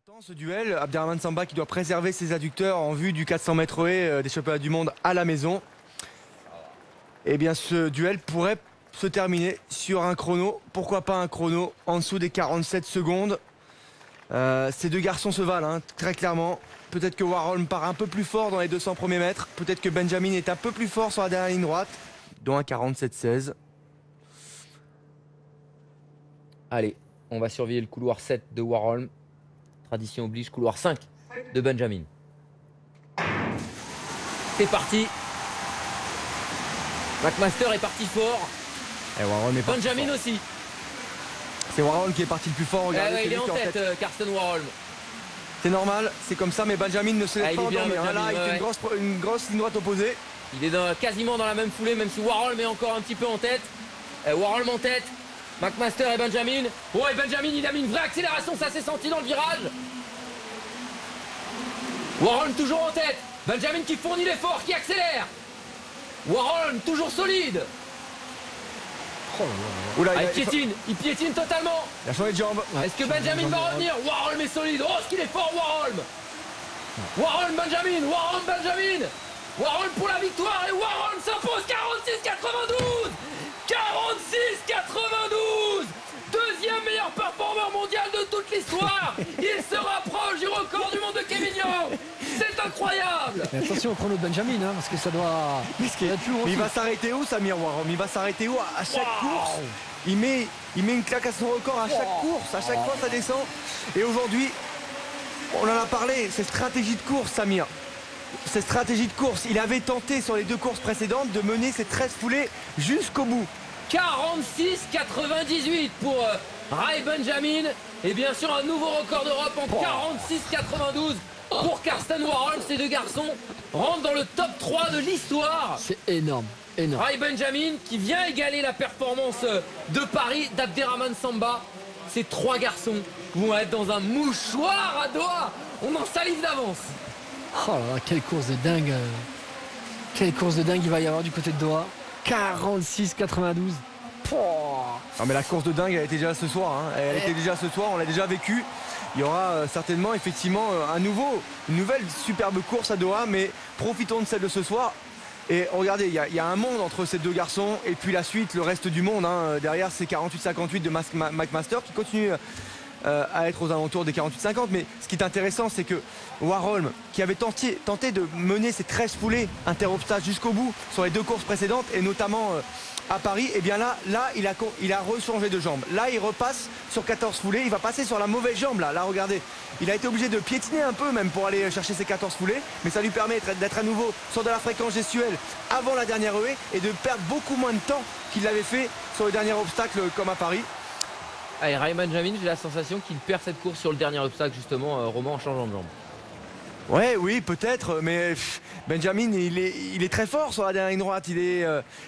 Attends, ce duel, Abderrahmane Samba qui doit préserver ses adducteurs en vue du 400 mètres haies des championnats du monde à la maison. Eh bien, ce duel pourrait se terminer sur un chrono. Pourquoi pas un chrono en dessous des 47 secondes. Ces deux garçons se valent, hein, très clairement. Peut-être que Warholm part un peu plus fort dans les 200 premiers mètres. Peut-être que Benjamin est un peu plus fort sur la dernière ligne droite, dont un 47-16. Allez, on va surveiller le couloir 7 de Warholm. Tradition oblige, couloir 5 de Benjamin. C'est parti. McMaster est parti fort. Et Warholm est parti Benjamin fort. aussi. C'est Warholm qui est parti le plus fort. Regardez, Il est en tête, Karsten Warholm. C'est normal, c'est comme ça, mais Benjamin ne se laisse pas endormir. Là, il fait une grosse ligne droite opposée. Il est quasiment dans la même foulée, même si Warholm est encore un petit peu en tête. Warholm en tête. McMaster et Benjamin. Oh, et Benjamin, il a mis une vraie accélération, ça s'est senti dans le virage. Warholm toujours en tête. Benjamin qui fournit l'effort, qui accélère. Warholm toujours solide. Oula, il piétine totalement. Il a changé de jambe. Est-ce que Benjamin va revenir? Warholm est solide. Oh, ce qu'il est fort, Warholm. Warholm, Benjamin. Warholm, Benjamin. Warholm pour la victoire et Warholm s'impose 46-92. 46-92. Deuxième meilleur performeur mondial de toute l'histoire. Il se rapproche du record du monde de Kevin Young. C'est incroyable. Mais attention au chrono de Benjamin, hein, parce que ça doit être plus Mais il va s'arrêter où, Samir Warholm? Il va s'arrêter où à chaque course? Il met une claque à son record à chaque course. À chaque fois, ça descend. Et aujourd'hui, on en a parlé, c'est stratégie de course, Samir. C'est stratégie de course. Il avait tenté sur les deux courses précédentes de mener ses 13 foulées jusqu'au bout. 46-98 pour Rai Benjamin. Et bien sûr, un nouveau record d'Europe en 46-92 pour Karsten Warholm. Ces deux garçons rentrent dans le top 3 de l'histoire. C'est énorme, énorme. Rai Benjamin qui vient égaler la performance de Paris d'Abderrahmane Samba. Ces trois garçons vont être dans un mouchoir à Doha. On en salive d'avance. Oh là là, quelle course de dingue. Quelle course de dingue il va y avoir du côté de Doha. 46-92. Non mais la course de dingue, elle était déjà ce soir. Hein. Elle était déjà ce soir, on l'a déjà vécu. Il y aura certainement effectivement une nouvelle superbe course à Doha, mais profitons de celle de ce soir. Et regardez, il y a un monde entre ces deux garçons et puis la suite, le reste du monde. Hein. Derrière, c'est 48-58 de McMaster qui continue à être aux alentours des 48-50. Mais ce qui est intéressant, c'est que Warholm, qui avait tenté de mener ses 13 foulées interobstacles jusqu'au bout sur les deux courses précédentes, et notamment à Paris, et bien là il a rechangé de jambe. Là, il repasse sur 14 foulées. Il va passer sur la mauvaise jambe. Là, regardez. Il a été obligé de piétiner un peu même pour aller chercher ses 14 foulées. Mais ça lui permet d'être à nouveau sur de la fréquence gestuelle avant la dernière haie et de perdre beaucoup moins de temps qu'il l'avait fait sur le dernier obstacle comme à Paris. Allez, Rai Benjamin, j'ai la sensation qu'il perd cette course sur le dernier obstacle, justement, Romain, en changeant de jambe. Ouais, oui, peut-être, mais Benjamin, il est très fort sur la dernière ligne droite.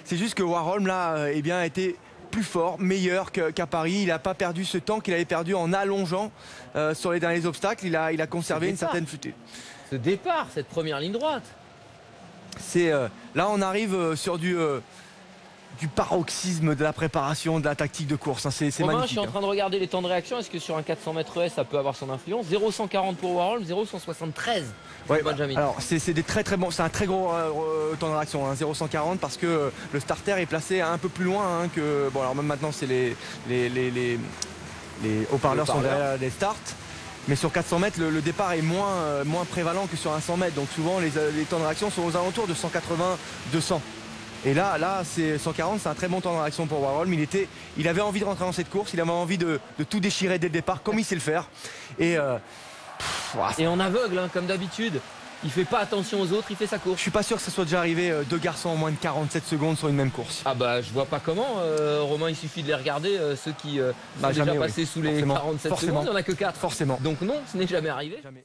C'est juste que Warholm, là, eh bien, a été plus fort, meilleur qu'à Paris. Il n'a pas perdu ce temps qu'il avait perdu en allongeant sur les derniers obstacles. Il a conservé une certaine futée. Ce départ, cette première ligne droite. Là, on arrive sur du paroxysme de la préparation, de la tactique de course. Hein. C'est magnifique. Je suis en train de regarder les temps de réaction. Est-ce que sur un 400 mètres haies, ça peut avoir son influence? 0,140 pour Warholm, 0,173 pour Benjamin. Alors, c'est des très bons. C'est un très gros temps de réaction, hein, 0,140, parce que le starter est placé un peu plus loin hein, que. Bon, alors même maintenant, c'est les haut-parleurs sont derrière les starts. Mais sur 400 mètres, le départ est moins prévalent que sur un 100 mètres. Donc souvent, les temps de réaction sont aux alentours de 180-200. Et là, c'est 140, c'est un très bon temps de réaction pour Warholm. Il avait envie de rentrer dans cette course, il avait envie de tout déchirer dès le départ, comme il sait le faire. Et en aveugle, hein, comme d'habitude. Il fait pas attention aux autres, il fait sa course. Je suis pas sûr que ça soit déjà arrivé deux garçons en moins de 47 secondes sur une même course. Ah bah je vois pas comment, Romain, il suffit de les regarder, ceux qui sont déjà passés sous les 47 secondes, il n'y en a que 4. Forcément. Donc non, ce n'est jamais arrivé. Jamais.